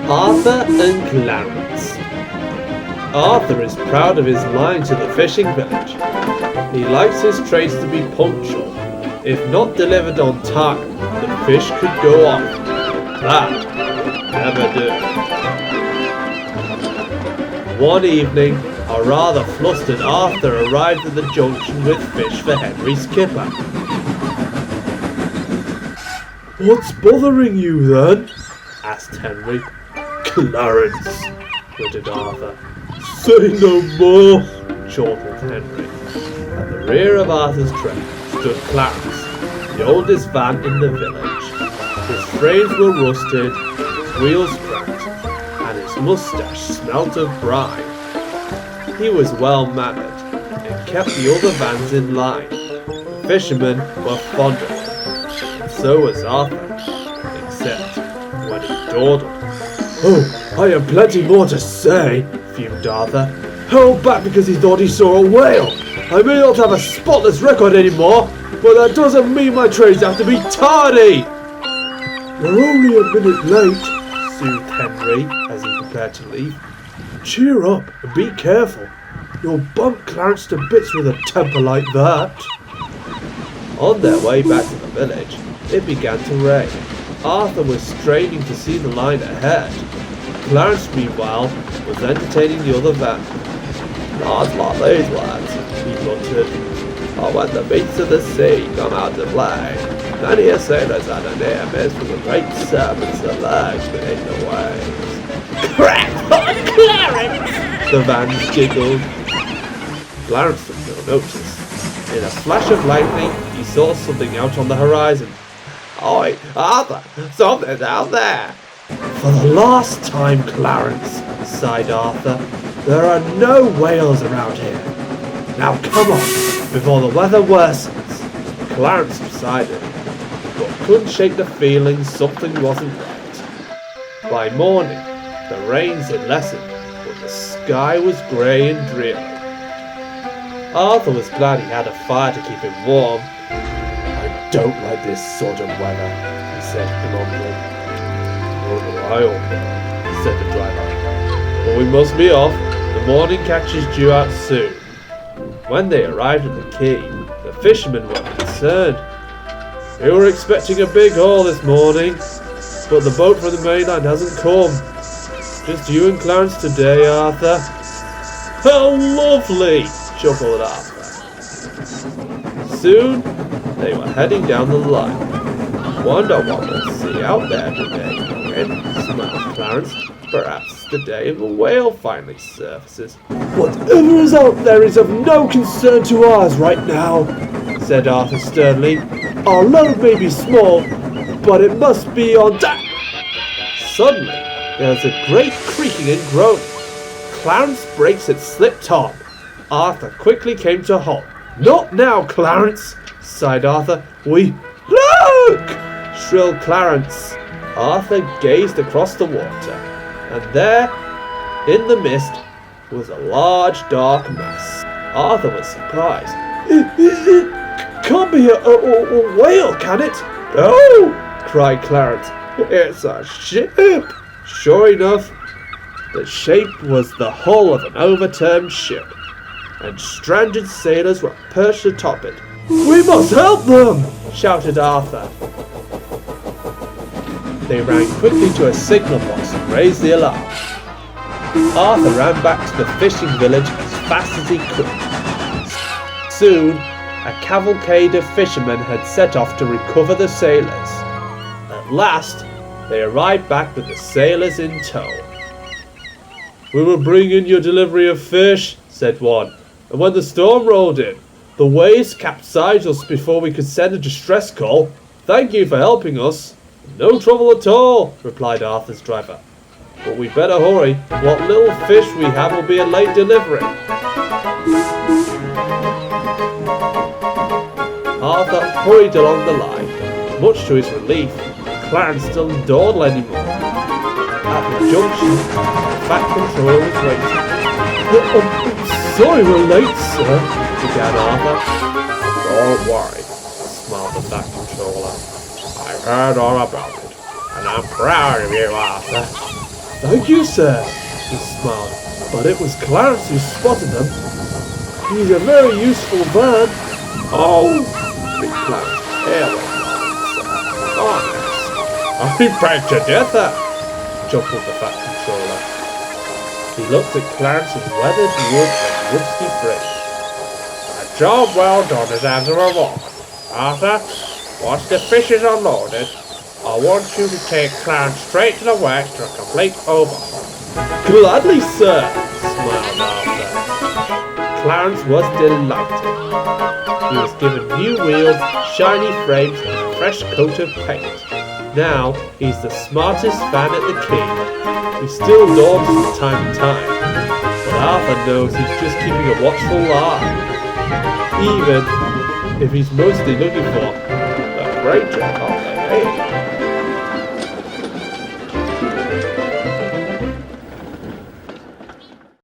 Arthur and Clarence. Arthur is proud of his line to the fishing village. He likes his trades to be punctual. If not delivered on time, the fish could go off. That would never do. One evening, a rather flustered Arthur arrived at the junction with fish for Henry's skipper. "What's bothering you then?" asked Henry. "Clarence," grunted Arthur. "Say no more," chortled Henry. At the rear of Arthur's train stood Clarence, the oldest van in the village. His frames were rusted, his wheels cracked, and his moustache smelt of brine. He was well mannered and kept the other vans in line. The fishermen were fond of him, and so was Arthur, except when he dawdled. "Oh, I have plenty more to say," fumed Arthur. "Held back because he thought he saw a whale. I may not have a spotless record anymore, but that doesn't mean my trades have to be tardy." "We're only a minute late," soothed Henry as he prepared to leave. "Cheer up and be careful. You'll bump Clarence to bits with a temper like that." On their way back to the village, it began to rain. Arthur was straining to see the line ahead. Clarence, meanwhile, was entertaining the other van. "Not like these lads," he muttered. "Oh, when the beasts of the sea come out to play, many a sailor's had a near miss from the great serpents that lurch beneath the waves." "Crap on Clarence!" the vans giggled. Clarence took no notice. In a flash of lightning, he saw something out on the horizon. "Oi, Arthur, something's out there!" "For the last time, Clarence," sighed Arthur. "There are no whales around here. Now come on, before the weather worsens." Clarence decided, but couldn't shake the feeling something wasn't right. By morning, the rains had lessened, but the sky was grey and dreary. Arthur was glad he had a fire to keep him warm. "I don't like this sort of weather," he said glumly. "Nor do I, old man," said the driver. "But we must be off. The morning catch is due out soon." When they arrived at the quay, the fishermen were concerned. "We were expecting a big haul this morning, but the boat from the mainland hasn't come. Just you and Clarence today, Arthur." "How lovely!" chuckled Arthur. Soon they were heading down the line. "Wonder what we'll see out there today, smiled Clarence. "Perhaps the day of a whale finally surfaces." "Whatever is out there is of no concern to ours right now," said Arthur sternly. "Our load may be small, but it must be on deck." Suddenly, there was a great creaking and groaning. Clarence's brakes had slipped on. Arthur quickly came to a halt. "Not now, Clarence," sighed Arthur. "Look!" shrilled Clarence. Arthur gazed across the water, and there, in the mist, was a large dark mass. Arthur was surprised. It can't be a whale, can it?" "No!" cried Clarence. "It's a ship." Sure enough, the shape was the hull of an overturned ship, and stranded sailors were perched atop it. "We must help them!" shouted Arthur. They ran quickly to a signal box and raised the alarm. Arthur ran back to the fishing village as fast as he could. Soon, a cavalcade of fishermen had set off to recover the sailors. At last, they arrived back with the sailors in tow. "We were bringing your delivery of fish," said one, "and when the storm rolled in, the waves capsized us before we could send a distress call. Thank you for helping us." "No trouble at all," replied Arthur's driver. "But we better hurry. What little fish we have will be a late delivery." Arthur hurried along the line. Much to his relief, Clarence didn't dawdle anymore. At the junction, the Fat Controller was waiting. "Sorry we're late, sir," began Arthur. "Don't worry," smiled the Fat Controller. "I've heard all about it, and I'm proud of you, Arthur. Thank you, sir, he smiled, but it was Clarence who spotted them. He's a very useful man. Oh, big Clarence, here I'll be proud to do that, chuckled the Fat Controller. He looked at Clarence's weathered wood and rusty frame. A job well done is as a reward. Arthur, once the fish is unloaded, I want you to take Clarence straight to the works for a complete overhaul. Gladly, sir, smiled Arthur. Clarence was delighted. He was given new wheels, shiny frames, and a fresh coat of paint. Now he's the smartest fan at the key. He still dawdles from time to time, but Arthur knows he's just keeping a watchful eye, even if he's mostly looking for the great job of the day.